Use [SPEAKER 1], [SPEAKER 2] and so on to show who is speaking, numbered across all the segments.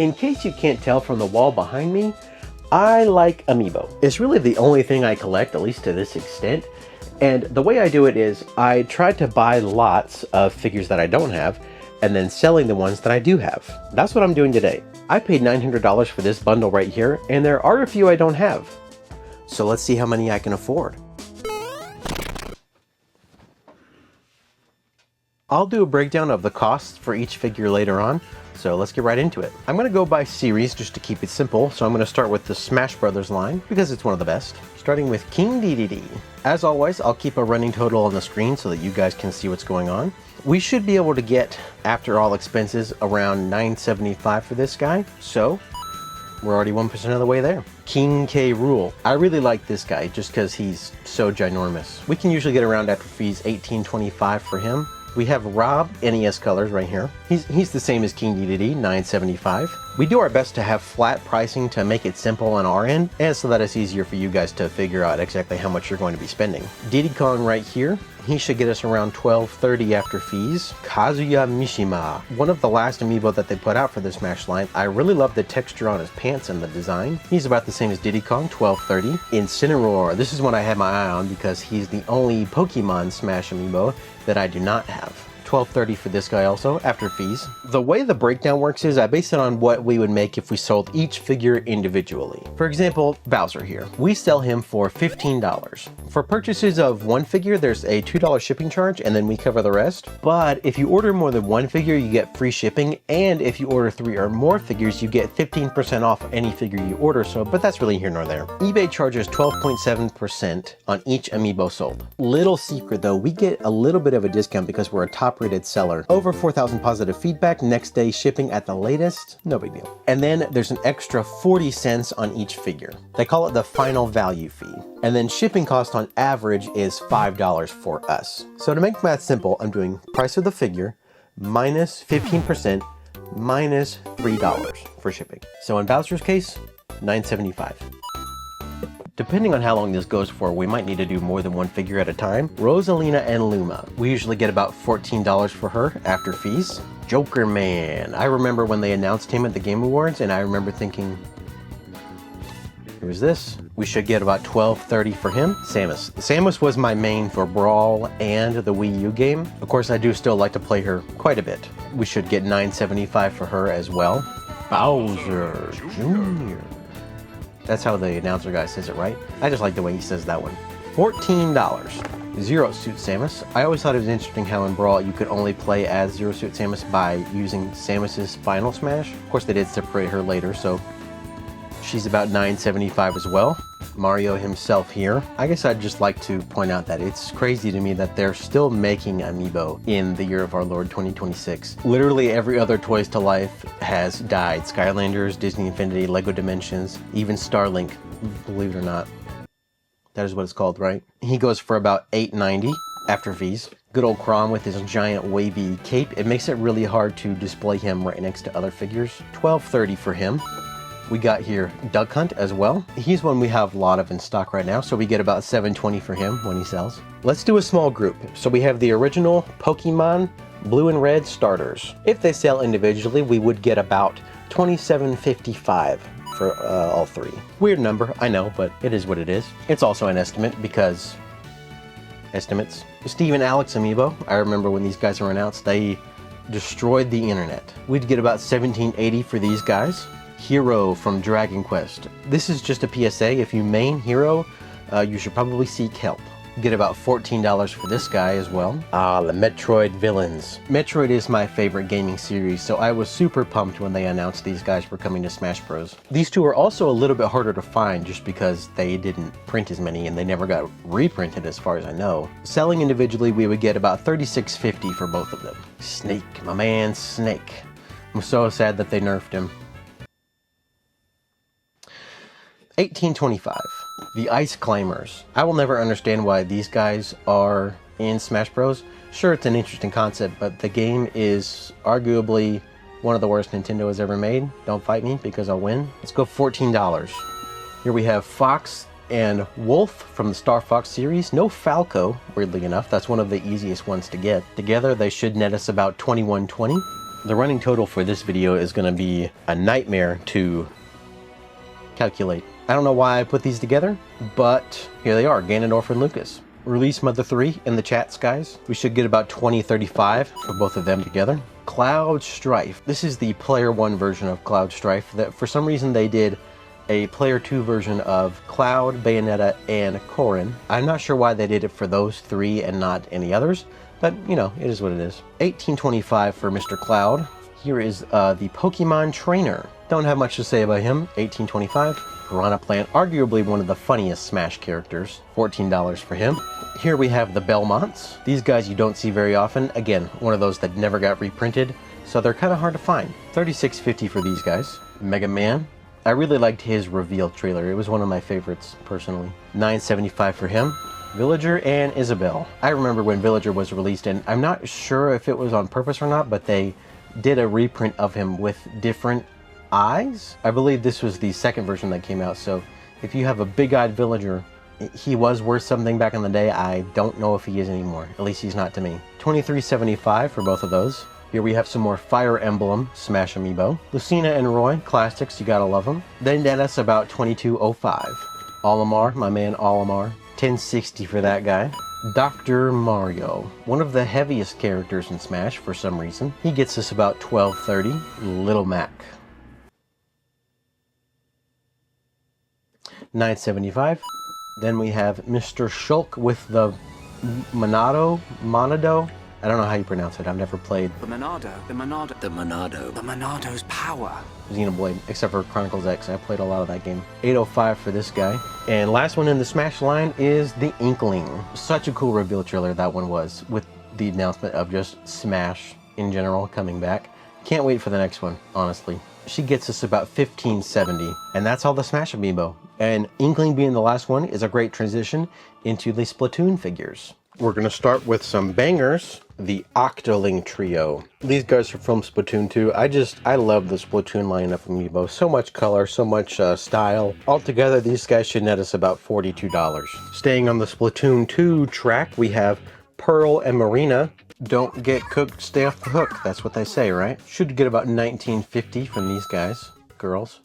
[SPEAKER 1] In case you can't tell from the wall behind me, I like Amiibo. It's really the only thing I collect, at least to this extent. And the way I do it is I try to buy lots of figures that I don't have and then selling the ones that I do have. That's what I'm doing today. I paid $900 for this bundle right here, and there are a few I don't have. So let's see how many I can afford. I'll do a breakdown of the costs for each figure later on, so let's get right into it. I'm gonna go by series just to keep it simple, so I'm gonna start with the Smash Brothers line because it's one of the best. Starting with King Dedede. As always, I'll keep a running total on the screen so that you guys can see what's going on. We should be able to get, after all expenses, around $975 for this guy, so we're already 1% of the way there. King K. Rool. I really like this guy just because he's so ginormous. We can usually get around after fees $18.25 for him. We have Rob, NES colors right here. He's the same as King Dedede, $9.75. We do our best to have flat pricing to make it simple on our end, and so that it's easier for you guys to figure out exactly how much you're going to be spending. Diddy Kong right here. He should get us around $12.30 after fees. Kazuya Mishima, one of the last amiibo that they put out for the Smash line. I really love the texture on his pants and the design. He's about the same as Diddy Kong, $12.30. Incineroar, this is one I had my eye on because he's the only Pokemon Smash amiibo that I do not have. $12.30 for this guy also, after fees. The way the breakdown works is I base it on what we would make if we sold each figure individually. For example, Bowser here. We sell him for $15. For purchases of one figure, there's a $2 shipping charge, and then we cover the rest. But if you order more than one figure, you get free shipping, and if you order 3 or more figures, you get 15% off any figure you order, but that's really here nor there. eBay charges 12.7% on each amiibo sold. Little secret though, we get a little bit of a discount because we're a top rated seller. Over 4,000 positive feedback, next day shipping at the latest, no big deal. And then there's an extra 40 cents on each figure. They call it the final value fee. And then shipping cost on average is $5 for us. So to make math simple, I'm doing price of the figure minus 15% minus $3 for shipping. So in Bowser's case, $9.75. Depending on how long this goes for, we might need to do more than one figure at a time. Rosalina and Luma. We usually get about $14 for her after fees. Joker Man. I remember when they announced him at the Game Awards, and I remember thinking, who's this? We should get about $12.30 for him. Samus. Samus was my main for Brawl and the Wii U game. Of course, I do still like to play her quite a bit. We should get $9.75 for her as well. Bowser Jr. That's how the announcer guy says it, right? I just like the way he says that one. $14. Zero Suit Samus. I always thought it was interesting how in Brawl you could only play as Zero Suit Samus by using Samus's Final Smash. Of course they did separate her later, so she's about $9.75 as well. Mario himself here. I guess I'd just like to point out that it's crazy to me that they're still making Amiibo in the year of our Lord 2026. Literally every other Toys to Life has died. Skylanders, Disney Infinity, Lego Dimensions, even Starlink, believe it or not. That is what it's called, right? He goes for about $8.90 after fees. Good old Chrom with his giant wavy cape. It makes it really hard to display him right next to other figures. $12.30 for him. We got here Duck Hunt as well. He's one we have a lot of in stock right now, so we get about $7.20 for him when he sells. Let's do a small group. So we have the original Pokemon Blue and Red starters. If they sell individually, we would get about $27.55 for all 3. Weird number, I know, but it is what it is. It's also an estimate because estimates. Steve and Alex Amiibo. I remember when these guys were announced, they destroyed the internet. We'd get about $17.80 for these guys. Hero from Dragon Quest. This is just a PSA. If you main Hero, you should probably seek help. Get about $14 for this guy as well. The Metroid villains. Metroid is my favorite gaming series, so I was super pumped when they announced these guys were coming to Smash Bros. These two are also a little bit harder to find just because they didn't print as many and they never got reprinted as far as I know. Selling individually, we would get about $36.50 for both of them. Snake, my man Snake. I'm so sad that they nerfed him. $18.25. The Ice Climbers. I will never understand why these guys are in Smash Bros. Sure, it's an interesting concept, but the game is arguably one of the worst Nintendo has ever made. Don't fight me because I'll win. Let's go $14. Here we have Fox and Wolf from the Star Fox series. No Falco, weirdly enough. That's one of the easiest ones to get. Together they should net us about $21.20. The running total for this video is going to be a nightmare to calculate. I don't know why I put these together, but here they are, Ganondorf and Lucas. Release Mother 3 in the chats, guys. We should get about 20-35 for both of them together. Cloud Strife. This is the player 1 version of Cloud Strife that for some reason they did a player 2 version of Cloud, Bayonetta, and Corrin. I'm not sure why they did it for those 3 and not any others, but you know, it is what it is. 1825 for Mr. Cloud. Here is the Pokemon Trainer. Don't have much to say about him. 1825. Piranha Plant, arguably one of the funniest Smash characters. $14 for him. Here we have the Belmonts. These guys you don't see very often. Again, one of those that never got reprinted, so they're kind of hard to find. $36.50 for these guys. Mega Man. I really liked his reveal trailer. It was one of my favorites, personally. $9.75 for him. Villager and Isabelle. I remember when Villager was released, and I'm not sure if it was on purpose or not, but they did a reprint of him with different eyes. I believe this was the second version that came out, so if you have a big-eyed Villager, he was worth something back in the day. I don't know if he is anymore. At least he's not to me. $23.75 for both of those. Here we have some more Fire Emblem Smash Amiibo. Lucina and Roy, classics, you gotta love them. Then net us about $22.05. Olimar, my man Olimar. $10.60 for that guy. Dr. Mario, one of the heaviest characters in Smash for some reason. He gets us about $12.30. Little Mac. $9.75. Then we have Mr. Shulk with the Monado. I don't know how you pronounce it. I've never played
[SPEAKER 2] the Monado's power.
[SPEAKER 1] Xenoblade, except for Chronicles X. I played a lot of that game. $8.05 for this guy. And last one in the Smash line is the Inkling. Such a cool reveal trailer that one was, with the announcement of just Smash in general coming back. Can't wait for the next one, honestly. She gets us about $15.70, and that's all the Smash Amiibo. And Inkling being the last one is a great transition into the Splatoon figures. We're going to start with some bangers, the Octoling Trio. These guys are from Splatoon 2. I love the Splatoon line of Amiibo. So much color, so much style. Altogether, these guys should net us about $42. Staying on the Splatoon 2 track, we have Pearl and Marina. Don't get cooked, stay off the hook. That's what they say, right? Should get about $19.50 from these guys, girls.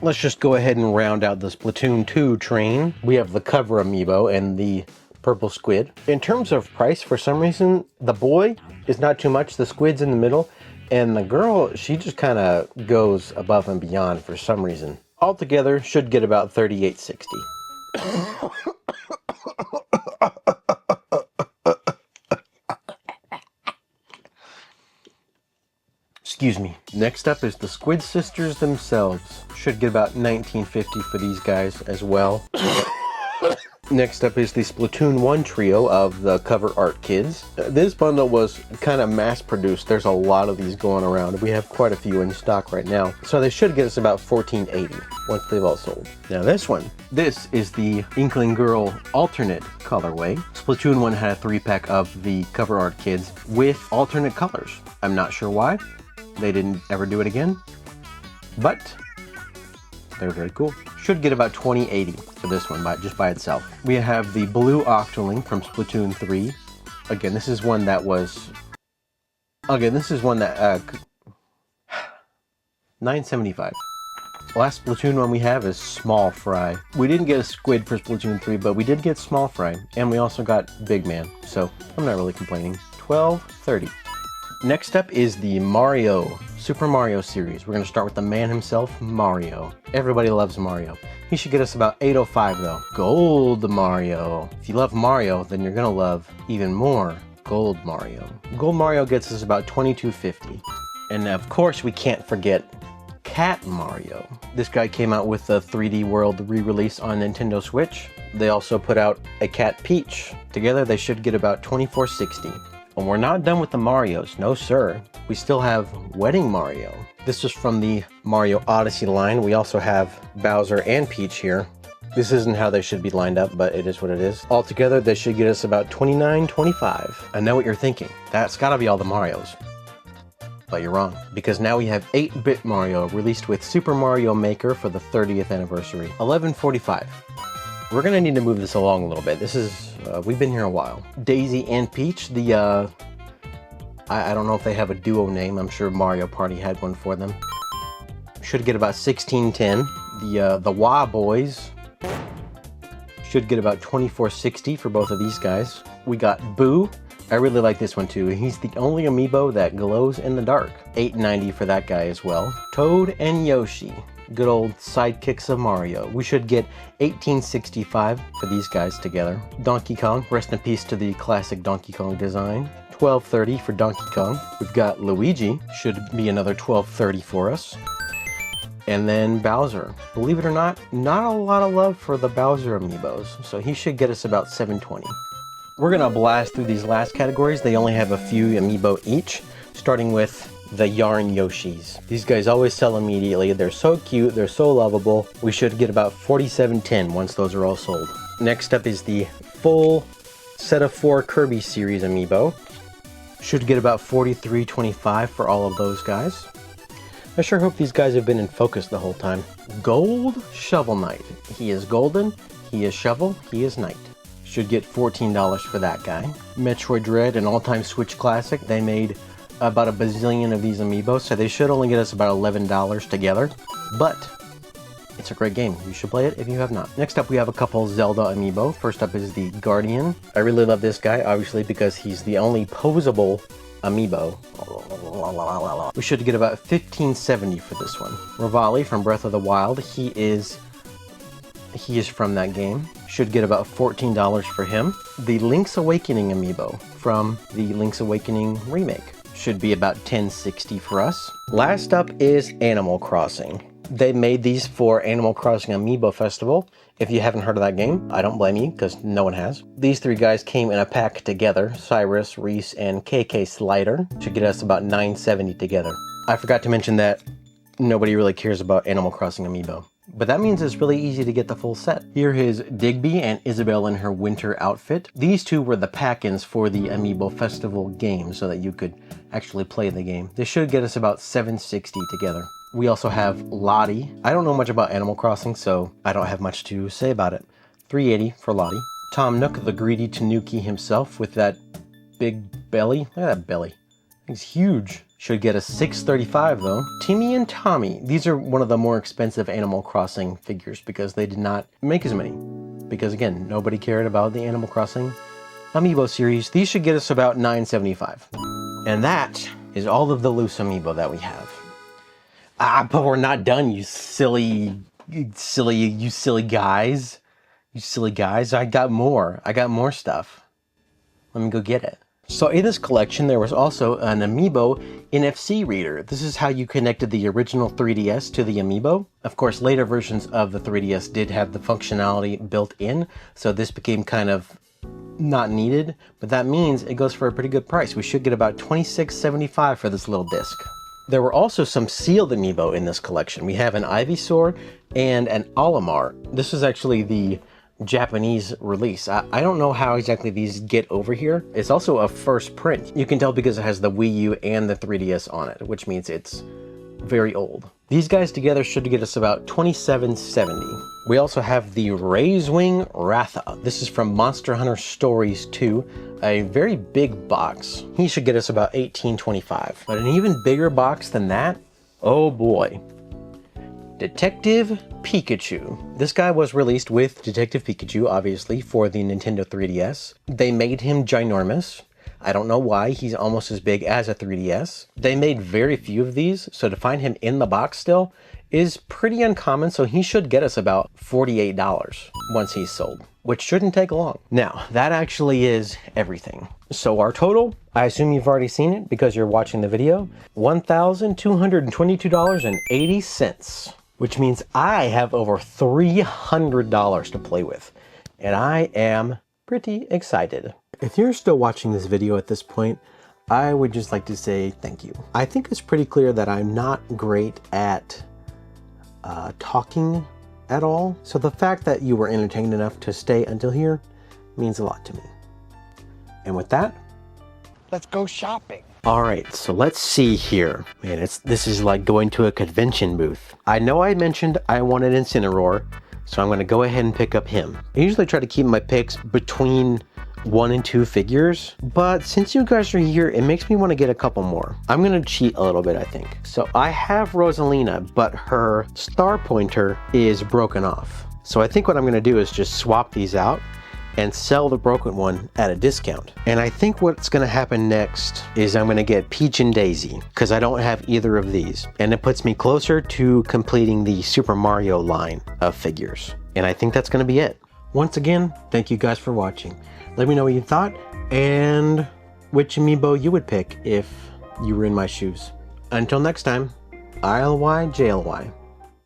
[SPEAKER 1] Let's just go ahead and round out the Splatoon 2 train. We have the cover Amiibo and the purple squid. In terms of price, for some reason, the boy is not too much. The squid's in the middle, and the girl, she just kind of goes above and beyond for some reason. Altogether, should get about $38.60. Excuse me. Next up is the Squid Sisters themselves. Should get about $19.50 for these guys as well. Next up is the Splatoon 1 trio of the cover art kids. This bundle was kind of mass produced. There's a lot of these going around. We have quite a few in stock right now. So they should get us about $14.80 once they've all sold. Now this one, this is the Inkling Girl alternate colorway. Splatoon 1 had a 3-pack of the cover art kids with alternate colors. I'm not sure why. They didn't ever do it again, but they're very cool. Should get about $20.80 for this one, just by itself. We have the blue Octoling from Splatoon 3. Again, this is one that was... $9.75. Last Splatoon one we have is Small Fry. We didn't get a squid for Splatoon 3, but we did get Small Fry, and we also got Big Man, so I'm not really complaining. $12.30. Next up is the Super Mario series. We're going to start with the man himself, Mario. Everybody loves Mario. He should get us about $8.05 though. Gold Mario. If you love Mario, then you're going to love even more Gold Mario. Gold Mario gets us about $22.50. And of course we can't forget Cat Mario. This guy came out with the 3D World re-release on Nintendo Switch. They also put out a Cat Peach. Together they should get about $24.60. And we're not done with the Marios, no sir. We still have Wedding Mario. This is from the Mario Odyssey line. We also have Bowser and Peach here. This isn't how they should be lined up, but it is what it is. Altogether, they should get us about $29.25. I know what you're thinking. That's gotta be all the Marios. But you're wrong, because now we have 8-bit Mario released with Super Mario Maker for the 30th anniversary. $11.45. We're gonna need to move this along a little bit. This is, we've been here a while. Daisy and Peach, the I don't know if they have a duo name. I'm sure Mario Party had one for them. Should get about 1610. The Wah Boys should get about 2460 for both of these guys. We got Boo. I really like this one too. He's the only amiibo that glows in the dark. 890 for that guy as well. Toad and Yoshi. Good old sidekicks of Mario. We should get 1865 for these guys together. Donkey Kong, rest in peace to the classic Donkey Kong design. 1230 for Donkey Kong. We've got Luigi, should be another 1230 for us. And then Bowser. Believe it or not a lot of love for the Bowser amiibos, so he should get us about 720. We're gonna blast through these last categories. They only have a few amiibo each, starting with the Yarn Yoshis. These guys always sell immediately. They're so cute, they're so lovable. We should get about 4710 once those are all sold. Next up is the full set of 4 Kirby series amiibo. Should get about 4325 for all of those guys. I sure hope these guys have been in focus the whole time. Gold Shovel Knight. He is golden, he is shovel, he is knight. Should get $14 for that guy. Metroid Dread, an all-time Switch classic. They made about a bazillion of these amiibos, so they should only get us about $11 together. But it's a great game. You should play it if you have not. Next up, we have a couple Zelda amiibo. First up is the Guardian. I really love this guy, obviously, because he's the only posable amiibo. We should get about $15.70 for this one. Revali from Breath of the Wild. He is from that game. Should get about $14 for him. The Link's Awakening amiibo from the Link's Awakening remake should be about $10.60 for us. Last up is Animal Crossing. They made these for Animal Crossing Amiibo Festival. If you haven't heard of that game, I don't blame you, because no one has. These 3 guys came in a pack together. Cyrus, Reese, and KK Slider. Should get us about $9.70 together. I forgot to mention that nobody really cares about Animal Crossing Amiibo. But that means it's really easy to get the full set. Here is Digby and Isabelle in her winter outfit. These 2 were the pack-ins for the Amiibo Festival game so that you could actually play the game. This should get us about $7.60 together. We also have Lottie. I don't know much about Animal Crossing, so I don't have much to say about it. $3.80 for Lottie. Tom Nook, the greedy Tanuki himself with that big belly. Look at that belly. It's huge. Should get us $6.35 though. Timmy and Tommy. These are one of the more expensive Animal Crossing figures because they did not make as many. Because again, nobody cared about the Animal Crossing Amiibo series. These should get us about $9.75. And that is all of the loose Amiibo that we have. But we're not done, you silly guys. You silly guys. I got more stuff. Let me go get it. So in this collection, there was also an Amiibo NFC reader. This is how you connected the original 3DS to the Amiibo. Of course, later versions of the 3DS did have the functionality built in, so this became kind of not needed, but that means it goes for a pretty good price. We should get about $26.75 for this little disc. There were also some sealed Amiibo in this collection. We have an Ivysaur and an Olimar. This is actually the Japanese release. I don't know how exactly these get over here. It's also a first print. You can tell because it has the Wii U and the 3DS on it, which means it's very old. These guys together should get us about $27.70. We also have the Raisewing Ratha. This is from Monster Hunter Stories 2, a very big box. He should get us about $18.25. But an even bigger box than that, oh boy. Detective Pikachu. This guy was released with Detective Pikachu, obviously, for the Nintendo 3DS. They made him ginormous. I don't know why, he's almost as big as a 3DS. They made very few of these, so to find him in the box still is pretty uncommon, so he should get us about $48 once he's sold, which shouldn't take long. Now, that actually is everything. So our total, I assume you've already seen it because you're watching the video, $1,222.80. Which means I have over $300 to play with, and I am pretty excited. If you're still watching this video at this point, I would just like to say thank you. I think it's pretty clear that I'm not great at talking at all, so the fact that you were entertained enough to stay until here means a lot to me. And with that, let's go shopping. All right, so let's see here. Man, this is like going to a convention booth. I know I mentioned I wanted Incineroar, so I'm gonna go ahead and pick up him. I usually try to keep my picks between 1 and 2 figures, but since you guys are here, it makes me want to get a couple more. I'm gonna cheat a little bit, I think. So I have Rosalina, but her star pointer is broken off. So I think what I'm gonna do is just swap these out and sell the broken one at a discount. And I think what's gonna happen next is I'm gonna get Peach and Daisy, because I don't have either of these. And it puts me closer to completing the Super Mario line of figures. And I think that's gonna be it. Once again, thank you guys for watching. Let me know what you thought and which Amiibo you would pick if you were in my shoes. Until next time, ILY JLY.